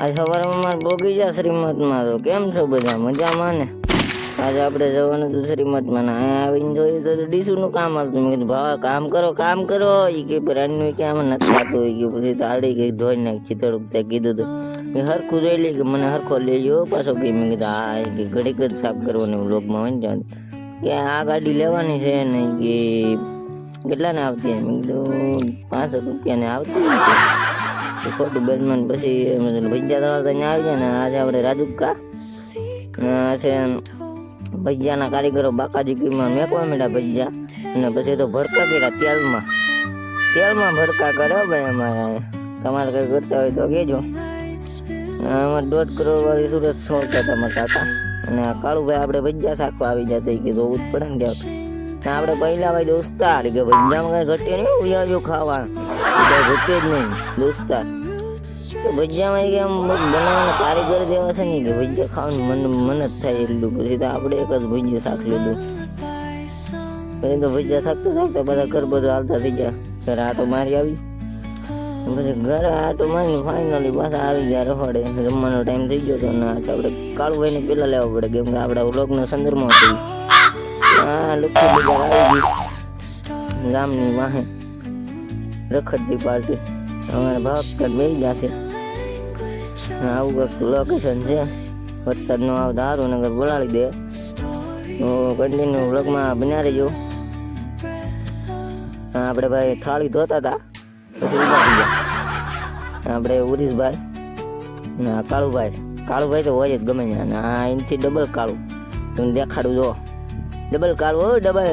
આજ સવારમાં મારે બોગીજા શ્રીમતમાં તો કેમ છો બધા મજામાં ને? આજે આપણે જવાનું હતું શ્રીમતમાં ને અહીંયા આવીને જોયું તો ડીસુનું કામ હતું. મેં કીધું ભાવા કામ કરો એ કે બ્રાન્ડનું કે આમાં નથી થતું હોય કે પછી તાળી કંઈક ધોઈ નાખી થોડુંક ત્યાં કીધું હતું. મેં હરખું જોઈ લઈ કે મને હરખો લેજો પાછો કે મેં કીધું હા એ કે ઘડીક જ સાફ કરવાનું વ્લોગમાં હોય ને ત્યાં કે આ ગાડી લેવાની છે ને કે કેટલાને આવતી મેં કીધું 500 રૂપિયાને આવતી ખોટું બેનમાં પછી ભજીયા તળાવ આવી જાય ને આજે આપણે રાજુકા છે ભજીયાના કારીગરો બાકાજી કીમાં મેકવા માંડ્યા ભજીયા અને પછી તો ભડકા કર્યા તેલમાં ભડકા કરે ભાઈ અમારે તમારે કંઈ કરતા હોય તો કહેજો. અમારે 1.5 કરોડ વાળી સુરત છોડતા તમારા કાકા અને આ કાળુભાઈ આપણે ભજીયા શાકવા આવી જતા કે જોવું જ પડે ને કે આપણે પહેલા ભાઈ દોસ્તાર કે ભજીયામાં કઈ ઘટે નહીં ઉયાજો ખાવા કઈ ઘટે જ નહીં દોસ્તાર તો ભજીયામાં કે આમ બનાવવાના કારીગર જેવા છે ને કે ભજીયા ખાવાનું મન જ થાય એટલું પછી તો આપણે એક જ ભજીયા શાક લીધું પછી તો ભજીયા શાકતા બધા ઘર બધું હાલતા થઈ ગયા ઘરે આટો મારી આવી પછી ઘરે આટો મારીને ફાઇનલી પાછા આવી ગયા રખડે જમવાનો ટાઈમ થઈ ગયો હતો ને આપણે કાળુભાઈને પેલા લેવા પડે કેમ કે આપણા વ્લોગનો સંદર્ભમાં હતું. હા લક્ષ્મી બજાર આવી ગઈ ગામની વાહે રખડતી પાર્ટી અમારે ભાગ મેળી જશે. આવું કંઈક લોકેશન છે વરસાદ નો આવતા સારું નગર બોલાડી દે તો કન્ટિન્યુ વ્લોગમાં બન્યા રહેજો. આપણે ભાઈ થાળી ધોતા હતા પછી ઉભા થઈ ગયા આપણે ઉરીશભાઈ ને કાળુભાઈ તો હોય જ ગમે ને એનાથી ડબલ કાળું તમને દેખાડું જો ડબલ કાળું હોય ડબલ